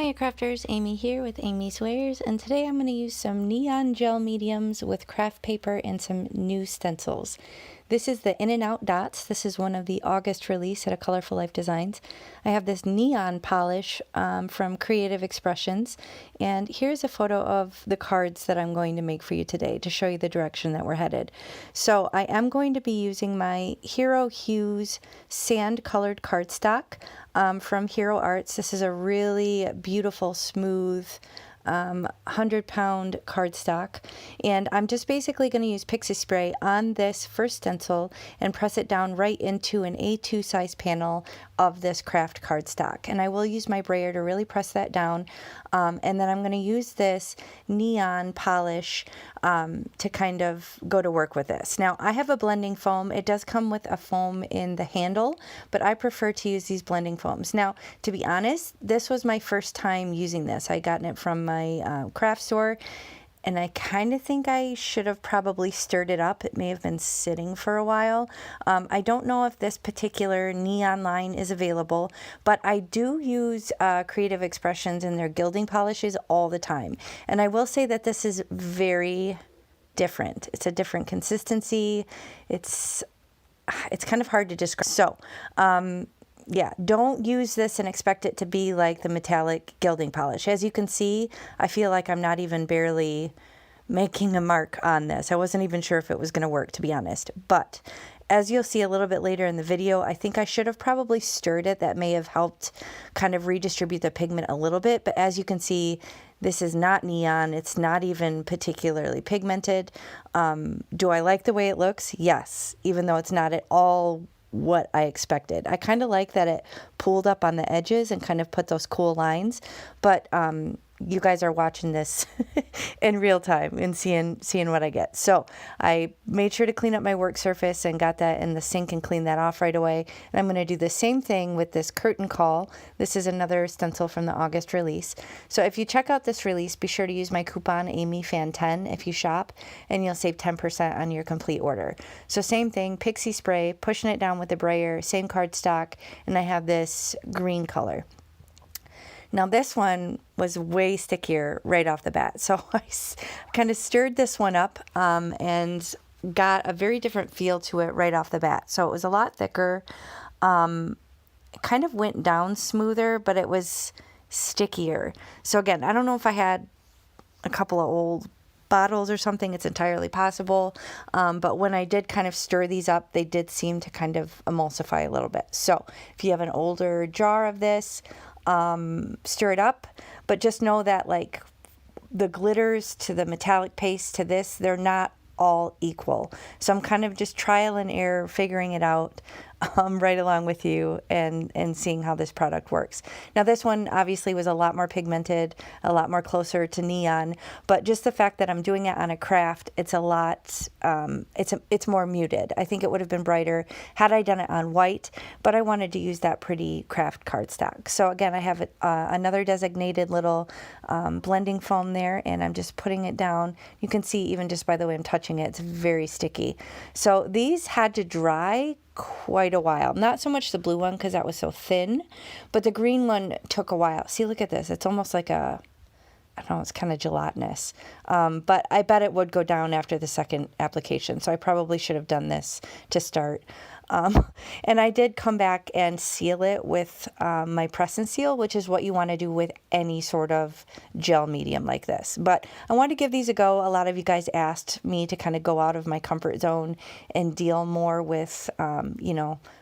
Hiya crafters, Amy here with Amy's Wares, and today I'm going to use some neon gel mediums with craft paper and some new stencils. This is the In and Out Dots. This is one of the August release at a Colorful Life Designs. I have this neon polish from Creative Expressions, and here's a photo of the cards that I'm going to make for you today to show you the direction that we're headed. So I am going to be using my Hero Hues sand colored cardstock from Hero Arts. This is a really beautiful, smooth 100-pound cardstock, and I'm just basically going to use pixie spray on this first stencil and press it down right into an A2 size panel of this craft cardstock. And I will use my brayer to really press that down, and then I'm going to use this neon polish to kind of go to work with this. Now I have a blending foam. It does come with a foam in the handle, but I prefer to use these blending foams. Now, to be honest, this was my first time using this. I gotten it from my craft store, and I kind of think I should have probably stirred it up. It may have been sitting for a while. I don't know if this particular neon line is available, but I do use Creative Expressions and their gilding polishes all the time. And I will say that this is very different. It's a different consistency. It's kind of hard to describe. So, yeah, don't use this and expect it to be like the metallic gilding polish. As you can see, I feel like I'm not even barely making a mark on this. I wasn't even sure if it was going to work, to be honest. But as you'll see a little bit later in the video, I think I should have probably stirred it. That may have helped kind of redistribute the pigment a little bit. But as you can see, this is not neon. It's not even particularly pigmented. Do I like the way it looks? Yes, even though it's not at all what I expected. I kind of like that it pulled up on the edges and kind of put those cool lines, but you guys are watching this in real time and seeing what I get. So I made sure to clean up my work surface and got that in the sink and cleaned that off right away. And I'm going to do the same thing with this curtain call. This is another stencil from the August release. So if you check out this release, be sure to use my coupon AmyFan10 if you shop, and you'll save 10% on your complete order. So same thing, pixie spray, pushing it down with the brayer, same cardstock, and I have this green color. Now this one was way stickier right off the bat. So I kind of stirred this one up and got a very different feel to it right off the bat. So it was a lot thicker. It kind of went down smoother, but it was stickier. So again, I don't know if I had a couple of old bottles or something. It's entirely possible. But when I did kind of stir these up, they did seem to kind of emulsify a little bit. So if you have an older jar of this, stir it up, but just know that like the glitters to the metallic paste to this, they're not all equal. So I'm kind of just trial and error figuring it out right along with you and seeing how this product works. Now this one obviously was a lot more pigmented, a lot more closer to neon, but just the fact that I'm doing it on a craft, it's a lot, it's more muted. I think it would have been brighter had I done it on white, but I wanted to use that pretty craft cardstock. So again, I have another designated little blending foam there, and I'm just putting it down. You can see even just by the way I'm touching it, it's very sticky. So these had to dry quite a while. Not so much the blue one because that was so thin, but the green one took a while. See, look at this. It's almost like I don't know, it's kind of gelatinous. But I bet it would go down after the second application. So I probably should have done this to start. And I did come back and seal it with my press and seal, which is what you want to do with any sort of gel medium like this. But I want to give these a go. A lot of you guys asked me to kind of go out of my comfort zone and deal more with,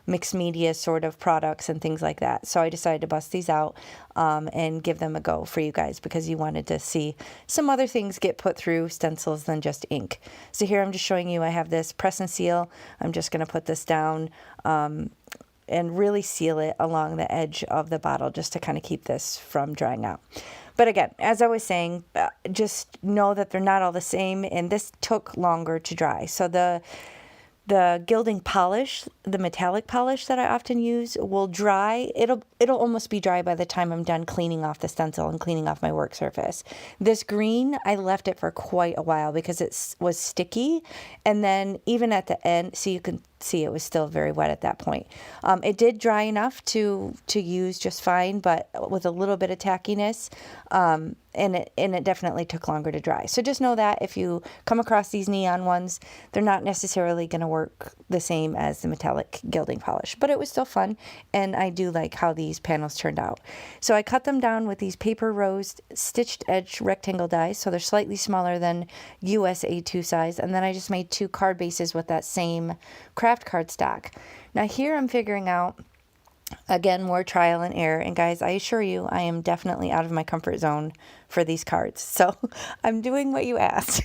mixed media sort of products and things like that. So I decided to bust these out and give them a go for you guys because you wanted to see some other things get put through stencils than just ink. So here I'm just showing you I have this press and seal. I'm just going to put this down and really seal it along the edge of the bottle just to kind of keep this from drying out. But again, as I was saying, just know that they're not all the same, and this took longer to dry. So the gilding polish, the metallic polish that I often use, will dry. It'll almost be dry by the time I'm done cleaning off the stencil and cleaning off my work surface. This green, I left it for quite a while because it was sticky. And then even at the end, so you can see it was still very wet at that point. It did dry enough to use just fine, but with a little bit of tackiness, and it definitely took longer to dry. So just know that if you come across these neon ones, they're not necessarily going to work the same as the metallic gilding polish, but it was still fun, and I do like how these panels turned out. So I cut them down with these paper rose stitched edge rectangle dies, so they're slightly smaller than US A2 size, and then I just made 2 card bases with that same craft cardstock. Now here I'm figuring out, again, more trial and error, and guys, I assure you I am definitely out of my comfort zone for these cards, so I'm doing what you asked.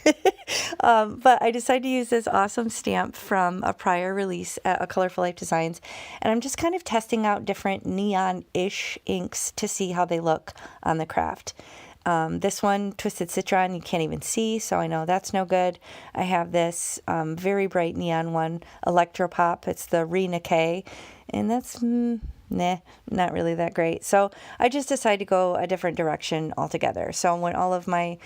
But I decided to use this awesome stamp from a prior release at A Colorful Life Designs, and I'm just kind of testing out different neon-ish inks to see how they look on the craft. This one, Twisted Citron, you can't even see, so I know that's no good. I have this very bright neon one, Electropop. It's the Rena K, and that's, not really that great. So I just decided to go a different direction altogether. So when all of my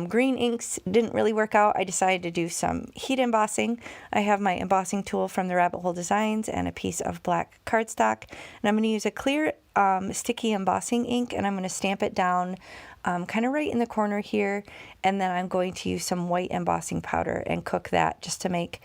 green inks didn't really work out, I decided to do some heat embossing. I have my embossing tool from the Rabbit Hole Designs and a piece of black cardstock, and I'm going to use a clear sticky embossing ink, and I'm going to stamp it down kind of right in the corner here, and then I'm going to use some white embossing powder and cook that just to make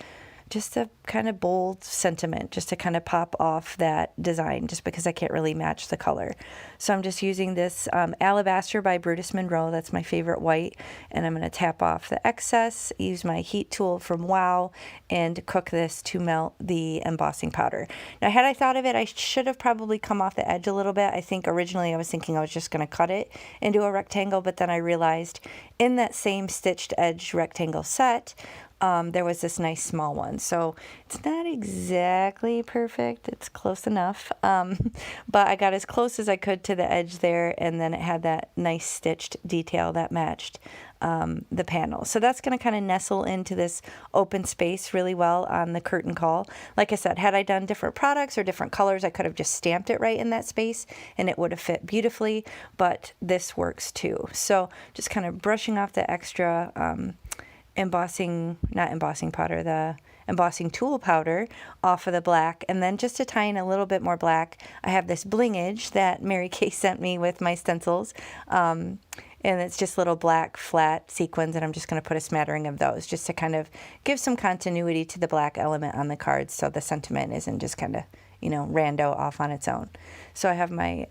just a kind of bold sentiment, just to kind of pop off that design, just because I can't really match the color. So I'm just using this Alabaster by Brutus Monroe. That's my favorite white, and I'm going to tap off the excess, use my heat tool from Wow, and cook this to melt the embossing powder. Now, had I thought of it, I should have probably come off the edge a little bit. I think originally I was thinking I was just going to cut it into a rectangle, but then I realized in that same stitched edge rectangle set, there was this nice small one. So it's not exactly perfect. It's close enough. But I got as close as I could to the edge there, and then it had that nice stitched detail that matched the panel. So that's going to kind of nestle into this open space really well on the curtain call. Like I said, had I done different products or different colors, I could have just stamped it right in that space and it would have fit beautifully, but this works too. So just kind of brushing off the extra embossing tool powder off of the black, and then just to tie in a little bit more black, I have this blingage that Mary Kay sent me with my stencils, and it's just little black flat sequins, and I'm just going to put a smattering of those just to kind of give some continuity to the black element on the cards, so the sentiment isn't just kind of, rando off on its own. So I have my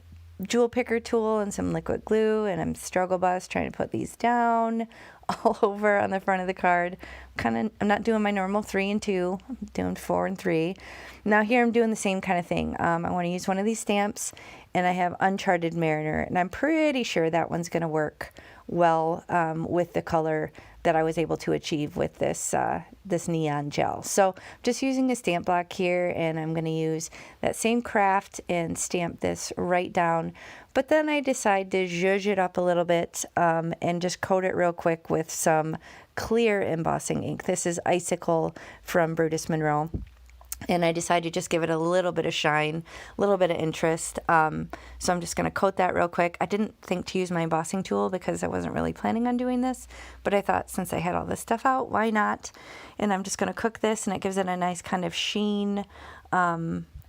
jewel picker tool and some liquid glue, and I'm struggle bus trying to put these down all over on the front of the card. I'm not doing my normal 3 and 2, I'm doing 4 and 3. Now here I'm doing the same kind of thing. I want to use one of these stamps, and I have Uncharted Mariner, and I'm pretty sure that one's going to work well with the color that I was able to achieve with this this neon gel. So just using a stamp block here, and I'm going to use that same craft and stamp this right down. But then I decide to zhuzh it up a little bit and just coat it real quick with some clear embossing ink. This is Icicle from Brutus Monroe. And I decided to just give it a little bit of shine, a little bit of interest. So I'm just going to coat that real quick. I didn't think to use my embossing tool because I wasn't really planning on doing this, but I thought since I had all this stuff out, why not? And I'm just going to cook this, and it gives it a nice kind of sheen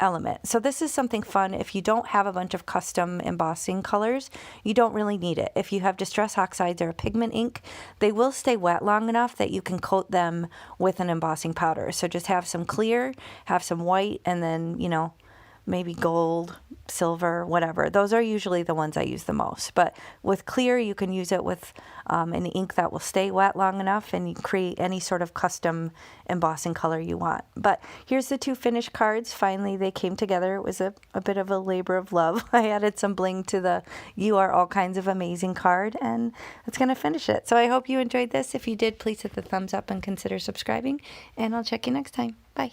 element. So this is something fun. If you don't have a bunch of custom embossing colors, you don't really need it. If you have Distress Oxides or a pigment ink, they will stay wet long enough that you can coat them with an embossing powder. So just have some clear, have some white, and then, maybe gold, silver, whatever. Those are usually the ones I use the most. But with clear, you can use it with an ink that will stay wet long enough, and you can create any sort of custom embossing color you want. But here's the 2 finished cards. Finally, they came together. It was a bit of a labor of love. I added some bling to the You Are All Kinds of Amazing card, and that's going to finish it. So I hope you enjoyed this. If you did, please hit the thumbs up and consider subscribing, and I'll check you next time. Bye.